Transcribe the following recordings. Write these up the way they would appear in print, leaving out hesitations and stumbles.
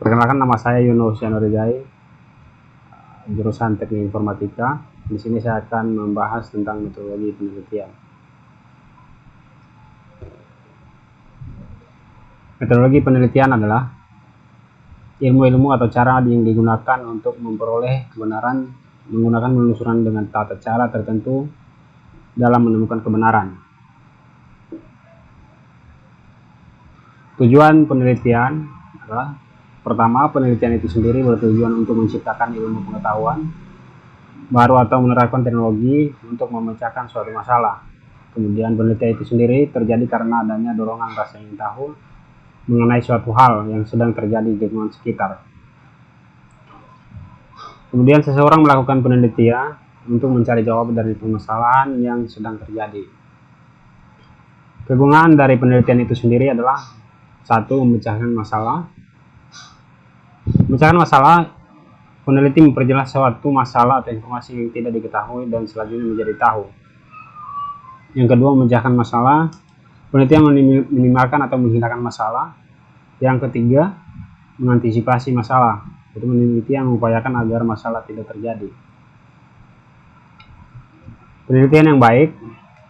Perkenalkan, nama saya Yunus Yanurijai, jurusan Teknik Informatika. Di sini saya akan membahas tentang metodologi penelitian. Metodologi penelitian adalah ilmu-ilmu atau cara yang digunakan untuk memperoleh kebenaran menggunakan penelusuran dengan tata cara tertentu dalam menemukan kebenaran. Tujuan penelitian adalah: pertama, penelitian itu sendiri bertujuan untuk menciptakan ilmu pengetahuan baru atau menerapkan teknologi untuk memecahkan suatu masalah. Kemudian penelitian itu sendiri terjadi karena adanya dorongan rasa ingin tahu mengenai suatu hal yang sedang terjadi di lingkungan sekitar. Kemudian seseorang melakukan penelitian untuk mencari jawab dari permasalahan yang sedang terjadi. Kegunaan dari penelitian itu sendiri adalah: satu, memecahkan masalah. Memecahkan masalah, peneliti memperjelas suatu masalah atau informasi yang tidak diketahui dan selanjutnya menjadi tahu. Yang kedua, memecahkan masalah, peneliti meminimalkan atau menghilangkan masalah. Yang ketiga, mengantisipasi masalah, itu peneliti yang mengupayakan agar masalah tidak terjadi. Penelitian yang baik,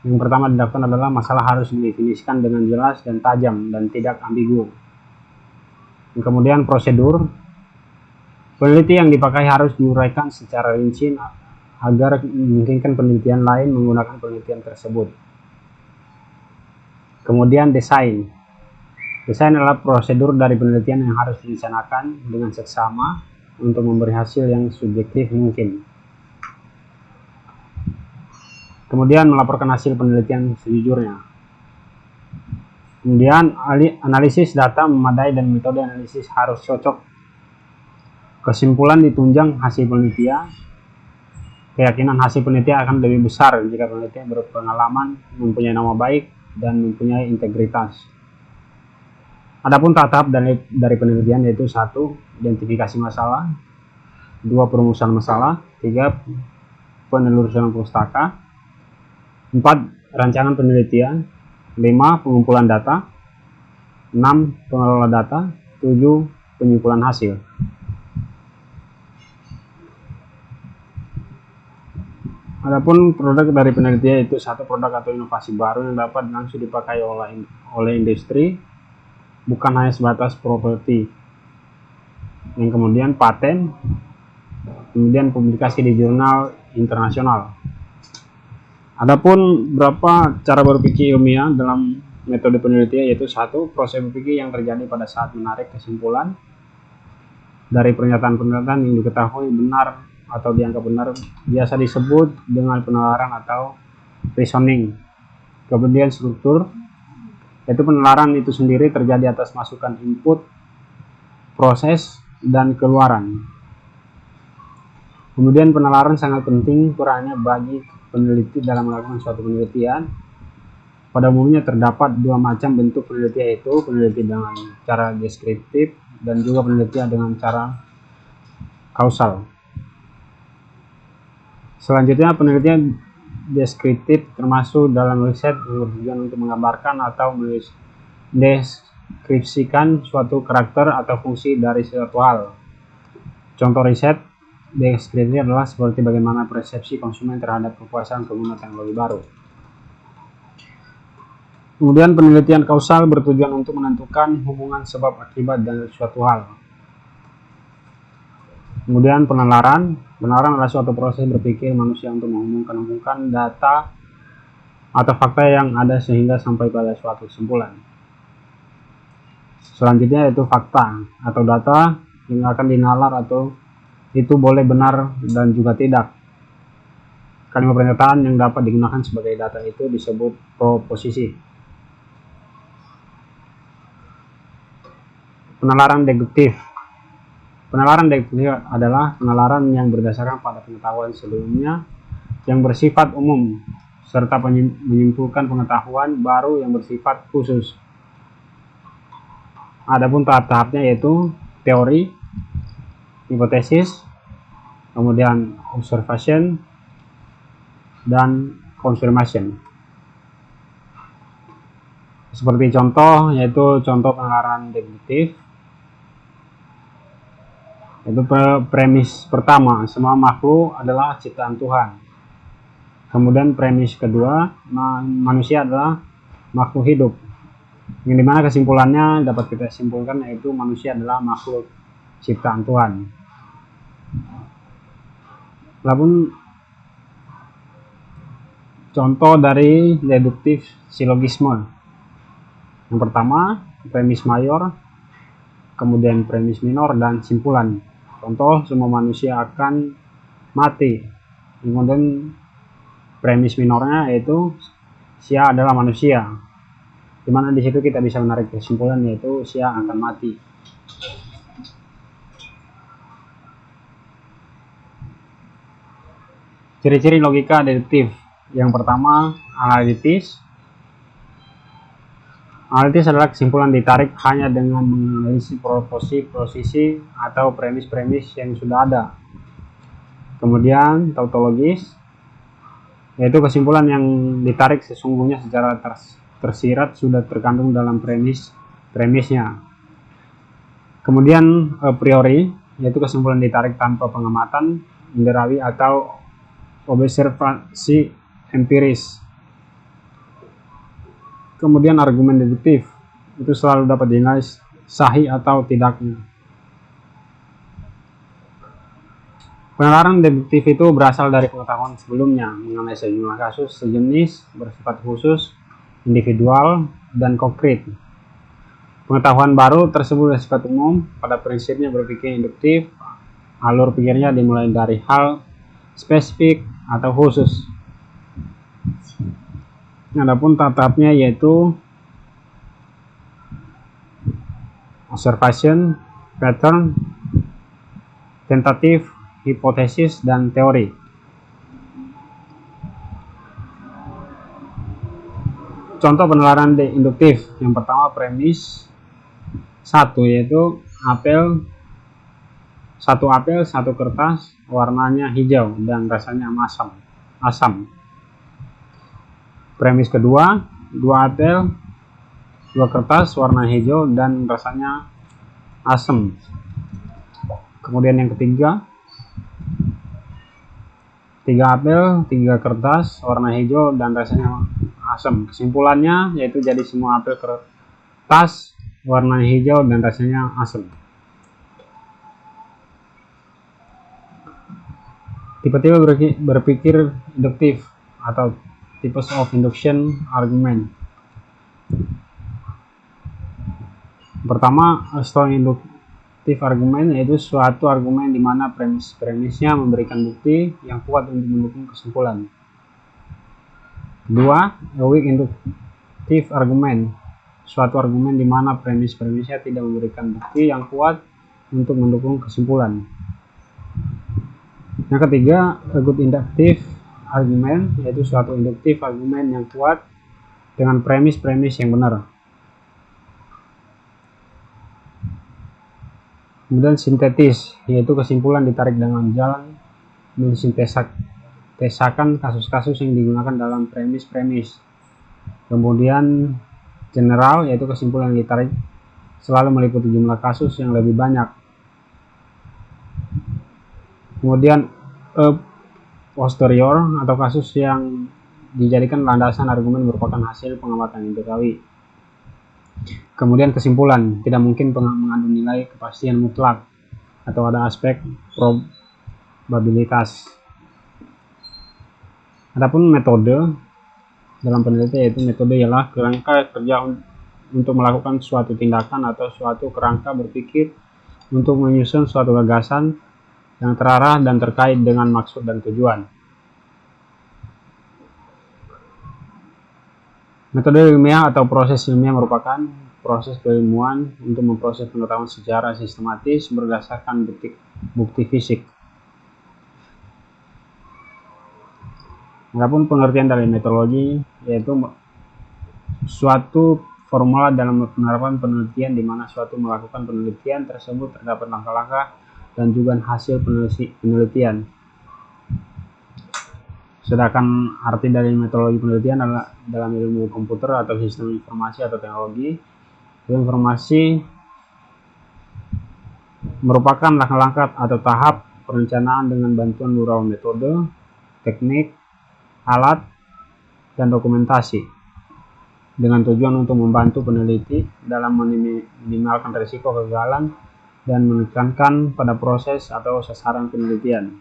yang pertama dilakukan adalah masalah harus didefinisikan dengan jelas dan tajam dan tidak ambigu. Kemudian prosedur, peneliti yang dipakai harus diuraikan secara rinci agar memungkinkan penelitian lain menggunakan penelitian tersebut. Kemudian desain. Desain adalah prosedur dari penelitian yang harus direncanakan dengan seksama untuk memberi hasil yang subjektif mungkin. Kemudian melaporkan hasil penelitian sejujurnya. Kemudian analisis data memadai dan metode analisis harus cocok. Kesimpulan ditunjang hasil penelitian. Keyakinan hasil penelitian akan lebih besar jika penelitian berpengalaman, mempunyai nama baik, dan mempunyai integritas. Adapun tahap dari penelitian yaitu: 1. Identifikasi masalah, 2. Perumusan masalah, 3. Penelusuran pustaka, 4. Rancangan penelitian, 5. Pengumpulan data, 6. Pengelola data, 7. Penyimpulan hasil. Adapun produk dari penelitian itu: 1. Produk atau inovasi baru yang dapat langsung dipakai oleh industri, bukan hanya sebatas properti. Yang kemudian paten, kemudian publikasi di jurnal internasional. Adapun beberapa cara berpikir ilmiah dalam metode penelitian yaitu: 1. Proses berpikir yang terjadi pada saat menarik kesimpulan dari pernyataan-pernyataan yang diketahui benar atau dianggap benar, biasa disebut dengan penalaran atau reasoning. Kemudian struktur, yaitu penalaran itu sendiri terjadi atas masukan input, proses, dan keluaran. Kemudian penalaran sangat penting perannya bagi peneliti dalam melakukan suatu penelitian. Pada umumnya terdapat dua macam bentuk penelitian, yaitu penelitian dengan cara deskriptif dan juga penelitian dengan cara kausal. Selanjutnya, penelitian deskriptif termasuk dalam riset yang bertujuan untuk menggambarkan atau mendeskripsikan suatu karakter atau fungsi dari suatu hal. Contoh riset deskriptif adalah seperti bagaimana persepsi konsumen terhadap kepuasan pengguna teknologi baru. Kemudian penelitian kausal bertujuan untuk menentukan hubungan sebab akibat dari suatu hal. Kemudian penalaran adalah suatu proses berpikir manusia untuk menghubungkan data atau fakta yang ada sehingga sampai pada suatu kesimpulan. Selanjutnya yaitu fakta atau data yang akan dinalar atau itu boleh benar dan juga tidak. Kalimat pernyataan yang dapat digunakan sebagai data itu disebut proposisi. Penalaran deduktif. Penalaran deduktif adalah penalaran yang berdasarkan pada pengetahuan sebelumnya yang bersifat umum serta menyimpulkan pengetahuan baru yang bersifat khusus. Adapun tahap-tahapnya yaitu teori, hipotesis, kemudian observation, dan confirmation. Seperti contoh, yaitu contoh penalaran deduktif. Itu premis pertama, semua makhluk adalah ciptaan Tuhan. Kemudian premis kedua, manusia adalah makhluk hidup. Yang dimana kesimpulannya dapat kita simpulkan yaitu manusia adalah makhluk ciptaan Tuhan. Lalu contoh dari deduktif silogisme. Yang pertama, premis mayor, kemudian premis minor, dan simpulan. Contoh, semua manusia akan mati. Kemudian premis minornya yaitu Sia adalah manusia, dimana di situ kita bisa menarik kesimpulan yaitu Sia akan mati. Ciri-ciri logika deduktif. Yang pertama, analitis. Analitis adalah kesimpulan ditarik hanya dengan menganalisis posisi atau premis-premis yang sudah ada. Kemudian tautologis, yaitu kesimpulan yang ditarik sesungguhnya secara tersirat sudah terkandung dalam premisnya. Kemudian a priori, yaitu kesimpulan ditarik tanpa pengamatan inderawi atau observasi empiris. Kemudian argumen deduktif, itu selalu dapat dinilai sahih atau tidaknya. Penalaran deduktif itu berasal dari pengetahuan sebelumnya mengenai sejumlah kasus sejenis, bersifat khusus, individual, dan konkret. Pengetahuan baru tersebut bersifat umum, pada prinsipnya berpikir induktif, alur pikirnya dimulai dari hal spesifik atau khusus. Adapun tahap-tahapnya yaitu observation, pattern, tentatif, hipotesis, dan teori. Contoh penalaran induktif. Yang pertama premis 1 yaitu satu apel, satu kertas, warnanya hijau dan rasanya asam. Premis kedua, 2 apel, 2 kertas, warna hijau dan rasanya asam. Kemudian yang ketiga, 3 apel, 3 kertas, warna hijau dan rasanya asam. Kesimpulannya yaitu jadi semua apel kertas warna hijau dan rasanya asam. Tipe-tipe berpikir induktif atau types of induction argument. Pertama, strong induktif argument yaitu suatu argumen di mana premisnya memberikan bukti yang kuat untuk mendukung kesimpulan. Kedua, weak induktif argument, suatu argumen di mana premisnya tidak memberikan bukti yang kuat untuk mendukung kesimpulan. Yang ketiga, good inductive argument yaitu suatu induktif argumen yang kuat dengan premis yang benar. Kemudian sintetis, yaitu kesimpulan ditarik dengan jalan mensintesakan kasus-kasus yang digunakan dalam premis. Kemudian general, yaitu kesimpulan yang ditarik selalu meliputi jumlah kasus yang lebih banyak. Kemudian posterior, atau kasus yang dijadikan landasan argumen merupakan hasil pengamatan inderawi. Kemudian kesimpulan, tidak mungkin mengandung nilai kepastian mutlak atau ada aspek probabilitas. Adapun metode dalam penelitian yaitu metode ialah kerangka kerja untuk melakukan suatu tindakan atau suatu kerangka berpikir untuk menyusun suatu gagasan yang terarah dan terkait dengan maksud dan tujuan. Metode ilmiah atau proses ilmiah merupakan proses keilmuan untuk memproses pengetahuan secara sistematis berdasarkan bukti fisik. Adapun pengertian dari metodologi yaitu suatu formula dalam penerapan penelitian di mana suatu melakukan penelitian tersebut terdapat langkah-langkah dan juga hasil penelitian. Sedangkan arti dari metodologi penelitian adalah dalam ilmu komputer atau sistem informasi atau teknologi, informasi merupakan langkah-langkah atau tahap perencanaan dengan bantuan beberapa metode, teknik, alat, dan dokumentasi dengan tujuan untuk membantu peneliti dalam meminimalkan risiko kegagalan dan menekankan pada proses atau sasaran penelitian.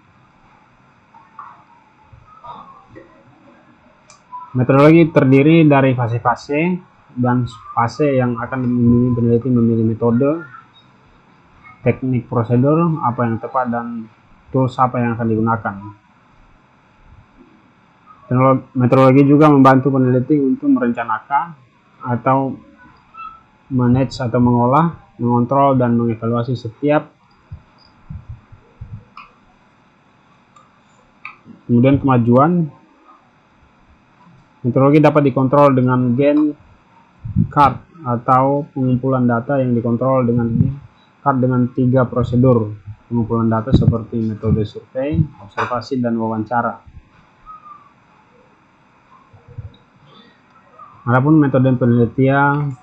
Metodologi terdiri dari fase-fase dan fase yang akan membimbing peneliti memilih metode, teknik, prosedur apa yang tepat, dan tools apa yang akan digunakan. Metodologi juga membantu peneliti untuk merencanakan atau manage atau mengolah, mengontrol, dan mengevaluasi setiap. Kemudian kemajuan. Metodologi dapat dikontrol dengan Gantt chart atau pengumpulan data yang dikontrol dengan chart dengan 3 prosedur pengumpulan data seperti metode survei, observasi, dan wawancara. Adapun metode penelitian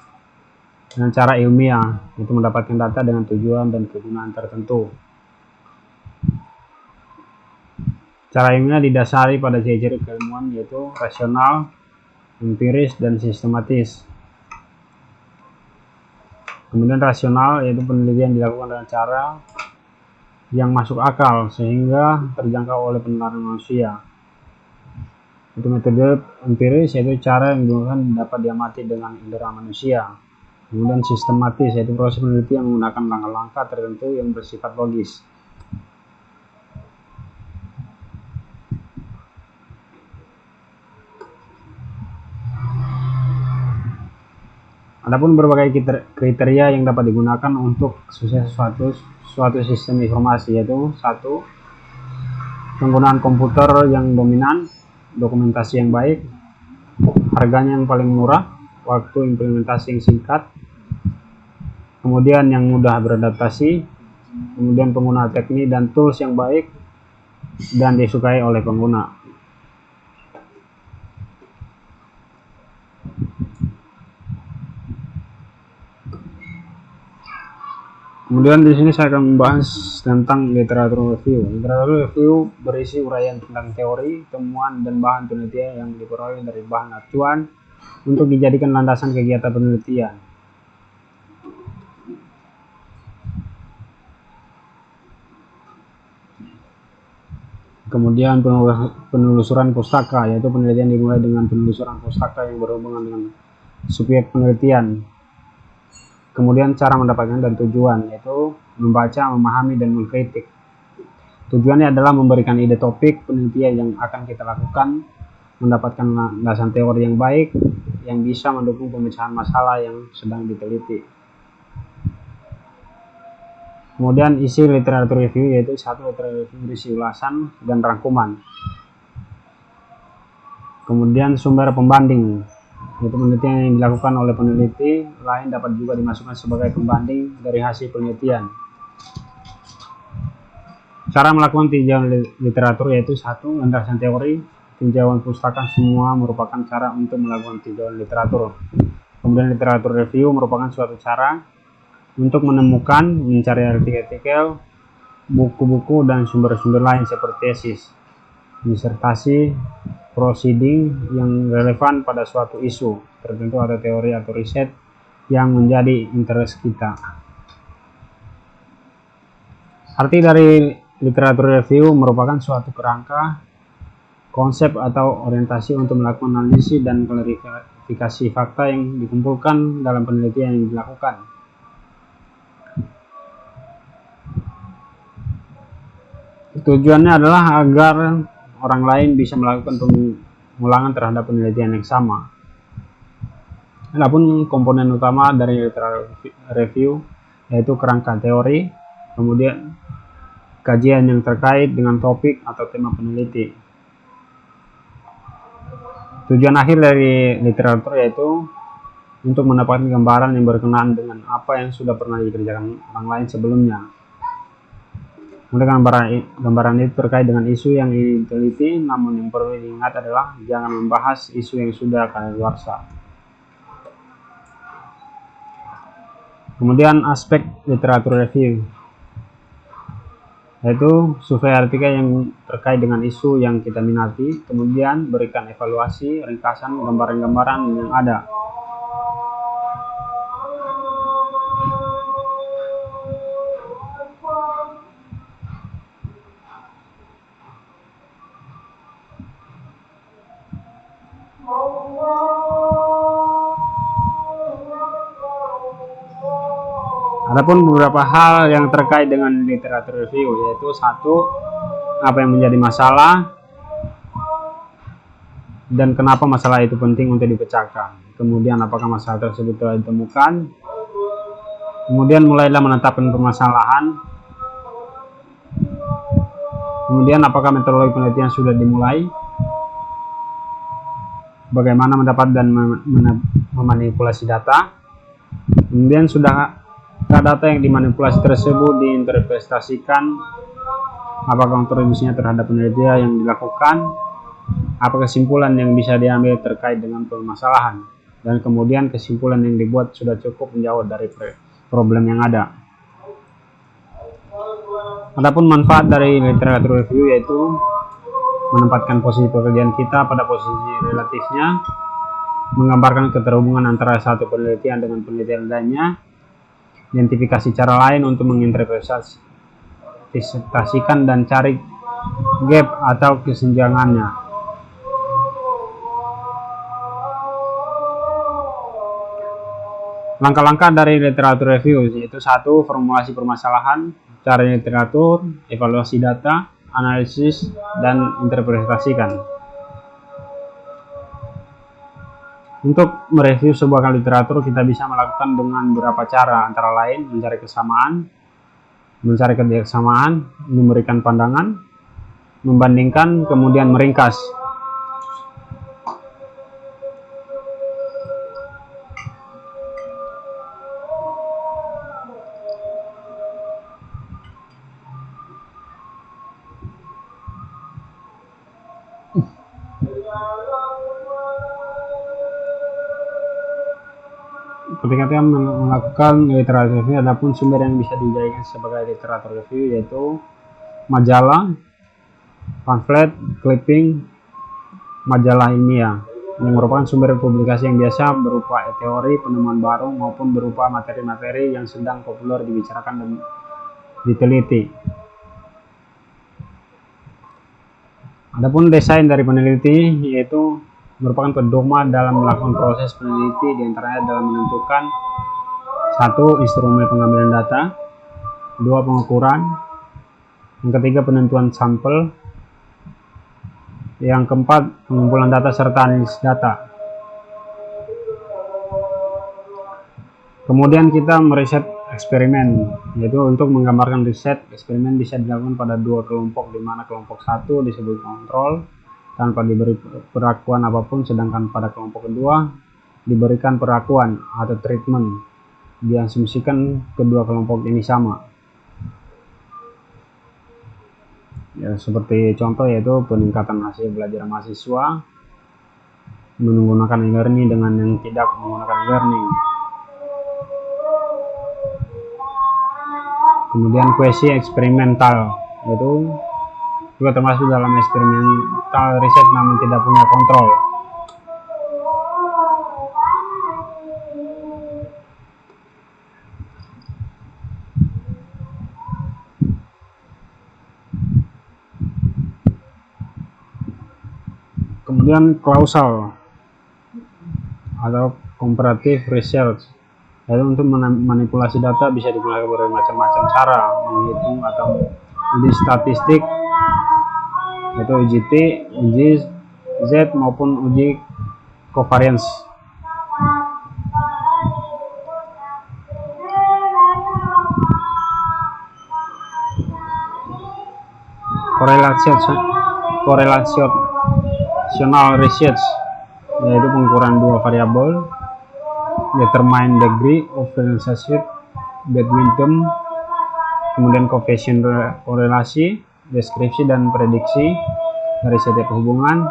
dengan cara ilmiah, itu mendapatkan data dengan tujuan dan kegunaan tertentu. Cara ilmiah didasari pada ciri-ciri keilmuan yaitu rasional, empiris, dan sistematis. Kemudian rasional yaitu penelitian dilakukan dengan cara yang masuk akal sehingga terjangkau oleh pendengaran manusia. Itu metode empiris yaitu cara yang digunakan dapat diamati dengan indera manusia. Kemudian sistematis yaitu proses penelitian menggunakan langkah-langkah tertentu yang bersifat logis. Adapun berbagai kriteria yang dapat digunakan untuk sukses suatu sistem informasi yaitu 1. Penggunaan komputer yang dominan, dokumentasi yang baik, harganya yang paling murah, waktu implementasi yang singkat, kemudian yang mudah beradaptasi, kemudian penggunaan teknik dan tools yang baik dan disukai oleh pengguna. Kemudian di sini saya akan membahas tentang literatur review. Literatur review berisi uraian tentang teori, temuan, dan bahan penelitian yang diperoleh dari bahan acuan untuk dijadikan landasan kegiatan penelitian. Kemudian penelusuran pustaka, yaitu penelitian dimulai dengan penelusuran pustaka yang berhubungan dengan subjek penelitian. Kemudian cara mendapatkan dan tujuan, yaitu membaca, memahami, dan mengkritik. Tujuannya adalah memberikan ide topik penelitian yang akan kita lakukan, mendapatkan landasan teori yang baik, yang bisa mendukung pemecahan masalah yang sedang diteliti. Kemudian isi literatur review, yaitu 1. Literatur review berisi ulasan dan rangkuman. Kemudian sumber pembanding, yaitu penelitian yang dilakukan oleh peneliti lain dapat juga dimasukkan sebagai pembanding dari hasil penelitian. Cara melakukan tinjauan literatur yaitu 1. Landasan teori, tinjauan pustaka semua merupakan cara untuk melakukan tinjauan literatur. Kemudian literatur review merupakan suatu cara untuk menemukan, mencari artikel, buku-buku, dan sumber-sumber lain seperti tesis, disertasi, proceeding yang relevan pada suatu isu tertentu atau teori atau riset yang menjadi interest kita. Arti dari literatur review merupakan suatu kerangka, konsep atau orientasi untuk melakukan analisis dan klarifikasi fakta yang dikumpulkan dalam penelitian yang dilakukan. Tujuannya adalah agar orang lain bisa melakukan pengulangan terhadap penelitian yang sama. Adapun komponen utama dari literatur review yaitu kerangka teori, kemudian kajian yang terkait dengan topik atau tema peneliti. Tujuan akhir dari literatur yaitu untuk mendapatkan gambaran yang berkenaan dengan apa yang sudah pernah dikerjakan orang lain sebelumnya. Kemudian gambaran itu terkait dengan isu yang diteliti, namun yang perlu diingat adalah jangan membahas isu yang sudah kadaluarsa. Kemudian aspek literatur review. yaitu survei artikel yang terkait dengan isu yang kita minati, kemudian berikan evaluasi, ringkasan, gambaran-gambaran yang ada. Adapun beberapa hal yang terkait dengan literatur review, yaitu satu, apa yang menjadi masalah dan kenapa masalah itu penting untuk dipecahkan. Kemudian apakah masalah tersebut telah ditemukan. Kemudian mulailah menetapkan permasalahan. Kemudian apakah metodologi penelitian sudah dimulai. Bagaimana mendapat dan memanipulasi data. Kemudian sudah data yang dimanipulasi tersebut diinterpretasikan, apakah kontribusinya terhadap penelitian yang dilakukan, apa kesimpulan yang bisa diambil terkait dengan permasalahan, dan kemudian kesimpulan yang dibuat sudah cukup menjawab dari problem yang ada. Adapun manfaat dari literatur review yaitu menempatkan posisi pekerjaan kita pada posisi relatifnya, menggambarkan keterhubungan antara satu penelitian dengan penelitian lainnya, identifikasi cara lain untuk menginterpretasikan dan cari gap atau kesenjangannya. Langkah-langkah dari literatur review yaitu satu, formulasi permasalahan, cari literatur, evaluasi data, analisis, dan interpretasikan. Untuk mereview sebuah literatur, kita bisa melakukan dengan beberapa cara, antara lain mencari kesamaan, mencari kebersamaan, memberikan pandangan, membandingkan, kemudian meringkas. Ketika kita melakukan literatur review, ada pun sumber yang bisa dijadikan sebagai literatur review yaitu majalah, pamflet, clipping, majalah ilmiah yang merupakan sumber publikasi yang biasa berupa teori, penemuan baru maupun berupa materi-materi yang sedang populer dibicarakan dan diteliti. Adapun desain dari peneliti yaitu merupakan pedoman dalam melakukan proses peneliti, diantaranya dalam menentukan satu, instrumen pengambilan data, dua, pengukuran, yang ketiga, penentuan sampel, yang keempat, pengumpulan data serta analisis data. Kemudian kita meriset eksperimen, yaitu untuk menggambarkan riset eksperimen bisa dilakukan pada dua kelompok, di mana kelompok satu disebut kontrol tanpa diberi perlakuan apapun, sedangkan pada kelompok kedua diberikan perlakuan atau treatment. Diasumsikan kedua kelompok ini sama. Ya, seperti contoh yaitu peningkatan hasil belajar mahasiswa menggunakan e-learning dengan yang tidak menggunakan e-learning. Kemudian kuesi eksperimental, yaitu juga termasuk dalam eksperimental riset namun tidak punya kontrol. Kemudian klausal atau comparative research, yaitu untuk manipulasi data bisa digunakan bermacam-macam cara, menghitung atau uji statistik, yaitu uji T, uji Z maupun uji covariance. Correlational research, yaitu pengukuran dua variabel, determine degree of relationship between them, kemudian coefficient korelasi, deskripsi dan prediksi dari setiap hubungan.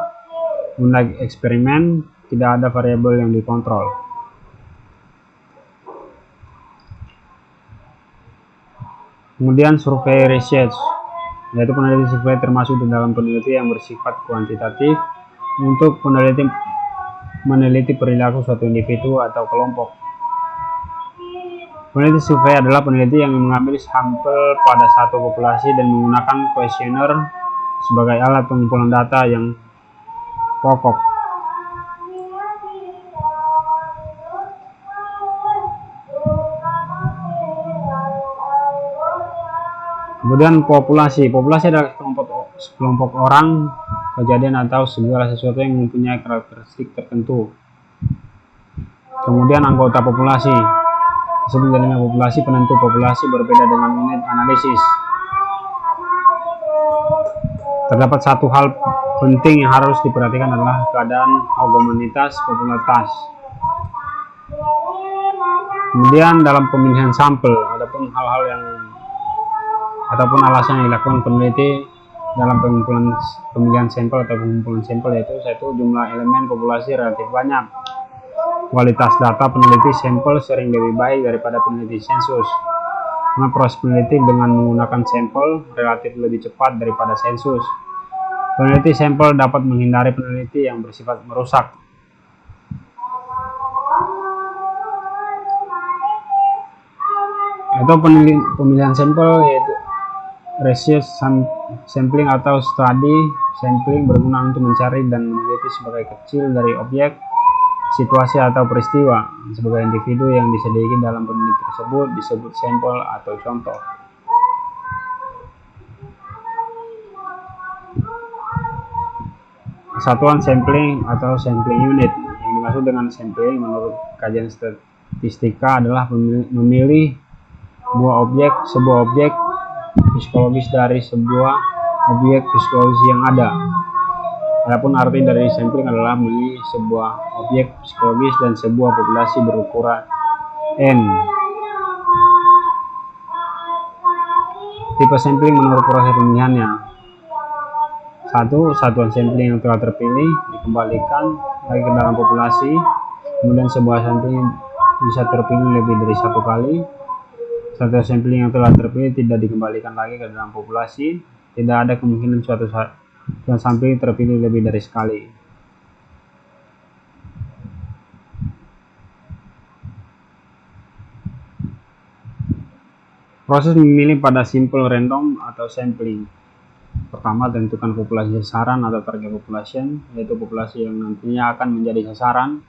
Unlike eksperimen, tidak ada variabel yang dikontrol. Kemudian survei research, yaitu peneliti survei termasuk di dalam peneliti yang bersifat kuantitatif untuk meneliti perilaku suatu individu atau kelompok. Peneliti survei adalah peneliti yang mengambil sampel pada satu populasi dan menggunakan kuesioner sebagai alat pengumpulan data yang pokok. Kemudian populasi adalah sekelompok orang, kejadian atau segala sesuatu yang mempunyai karakteristik tertentu. Kemudian anggota populasi disebut dengan populasi. Penentu populasi berbeda dengan unit analisis. Terdapat satu hal penting yang harus diperhatikan adalah keadaan homogenitas popularitas. Kemudian dalam pemilihan sampel, adapun hal-hal yang ataupun alasan yang dilakukan peneliti dalam pemilihan sampel atau pengumpulan sampel yaitu satu, jumlah elemen populasi relatif banyak. Kualitas data peneliti sampel sering lebih baik daripada peneliti sensus. Karena proses peneliti dengan menggunakan sampel relatif lebih cepat daripada sensus. Peneliti sampel dapat menghindari peneliti yang bersifat merusak. Atau pemilihan sampel yaitu research sampling atau study sampling berguna untuk mencari dan meneliti sebagai kecil dari objek, situasi atau peristiwa sebagai individu yang diselidiki dalam penelitian tersebut disebut sampel atau contoh. Satuan sampling atau sampling unit yang dimaksud dengan sampling menurut kajian statistika adalah memilih sebuah objek psikologis dari sebuah objek psikologis yang ada. Adapun arti dari sampling adalah memilih sebuah objek psikologis dan sebuah populasi berukuran N. Tipe sampling menurut proses pemilihannya. 1. Satuan sampling yang telah terpilih dikembalikan lagi ke dalam populasi. Kemudian sebuah sampling bisa terpilih lebih dari satu kali. Satu sampling yang telah terpilih tidak dikembalikan lagi ke dalam populasi. Tidak ada kemungkinan suatu sampling terpilih lebih dari sekali. Proses memilih pada simple random atau sampling. Pertama, tentukan populasi sasaran atau target population, yaitu populasi yang nantinya akan menjadi sasaran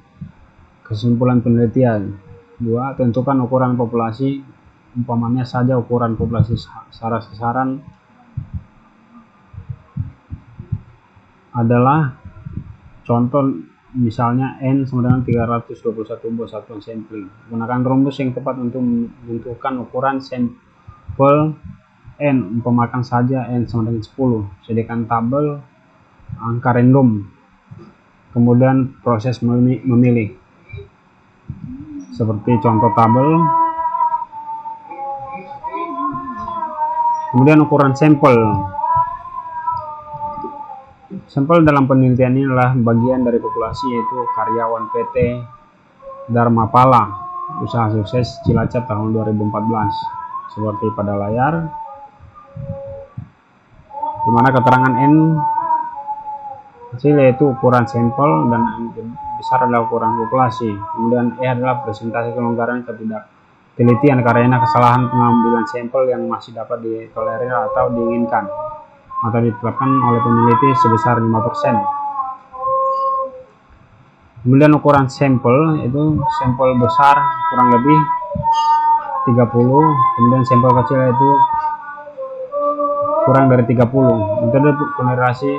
kesimpulan penelitian. 2. Tentukan ukuran populasi. Umpamanya saja ukuran populasi sasaran adalah contoh misalnya N sama dengan 321 buah satuan sampling. Gunakan rumus yang tepat untuk menentukan ukuran sampel N. Umpamakan saja N sama dengan 10. Sediakan tabel angka random. Kemudian proses memilih. Seperti contoh tabel. Kemudian ukuran sampel. Sampel dalam penelitian ini adalah bagian dari populasi, yaitu karyawan PT Dharmapala, usaha sukses Cilacap tahun 2014. Seperti pada layar, di mana keterangan N kecil yaitu ukuran sampel dan N besar adalah ukuran populasi. Kemudian E adalah presentasi kelonggaran penelitian karena kesalahan pengambilan sampel yang masih dapat ditolerir atau diinginkan atau ditetapkan oleh peneliti sebesar 5%. Kemudian ukuran sampel itu sampel besar kurang lebih 30, kemudian sampel kecil itu kurang dari 30. Metode toleransi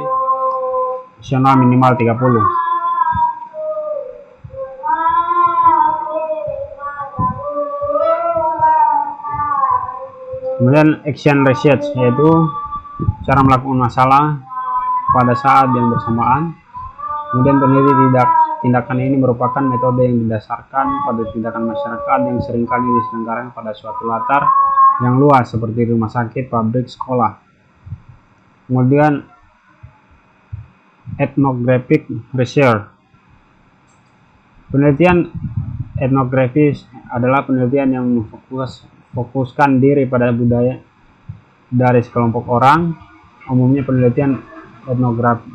nasional minimal 30. Kemudian action research, yaitu cara melakukan masalah pada saat yang bersamaan. Kemudian peneliti tindakan ini merupakan metode yang didasarkan pada tindakan masyarakat yang seringkali diselenggarakan pada suatu latar yang luas seperti rumah sakit, pabrik, sekolah. Kemudian ethnographic research. Penelitian etnografis adalah penelitian yang memfokuskan diri pada budaya dari sekelompok orang, umumnya penelitian etnografi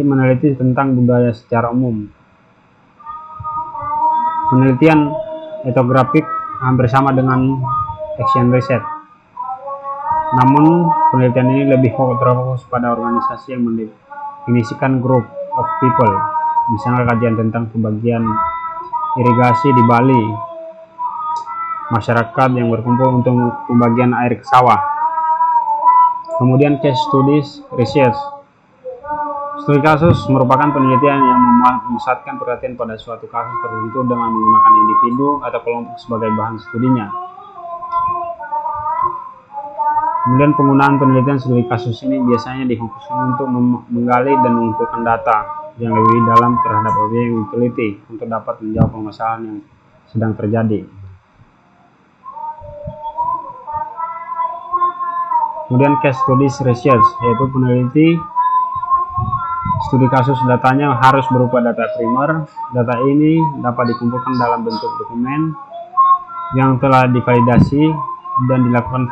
meneliti tentang budaya secara umum. Penelitian etnografik hampir sama dengan action research. Namun, penelitian ini lebih terfokus pada organisasi yang mendefinisikan group of people. Misalnya kajian tentang pembagian irigasi di Bali, masyarakat yang berkumpul untuk pembagian air ke sawah. Kemudian case studies research. Studi kasus merupakan penelitian yang memusatkan perhatian pada suatu kasus tertentu dengan menggunakan individu atau kelompok sebagai bahan studinya. Kemudian penggunaan penelitian studi kasus ini biasanya difokuskan untuk menggali dan mengumpulkan data yang lebih dalam terhadap objek yang diteliti untuk dapat menjawab permasalahan yang sedang terjadi. Kemudian case studies research, yaitu peneliti studi kasus datanya harus berupa data primer. Data ini dapat dikumpulkan dalam bentuk dokumen yang telah divalidasi dan dilakukan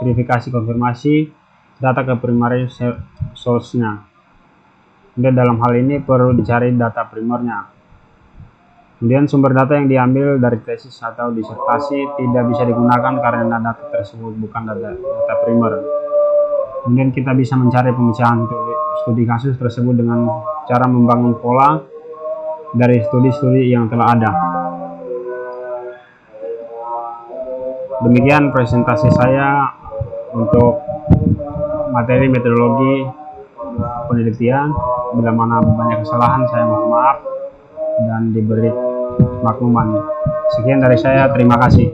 verifikasi konfirmasi data ke primary source-nya. Dan dalam hal ini perlu dicari data primernya. Kemudian sumber data yang diambil dari tesis atau disertasi tidak bisa digunakan karena data tersebut bukan data primer. Kemudian kita bisa mencari pemecahan studi kasus tersebut dengan cara membangun pola dari studi-studi yang telah ada. Demikian presentasi saya untuk materi metodologi penelitian. Bila mana banyak kesalahan saya mohon maaf dan diberi makluman. Sekian dari saya, terima kasih.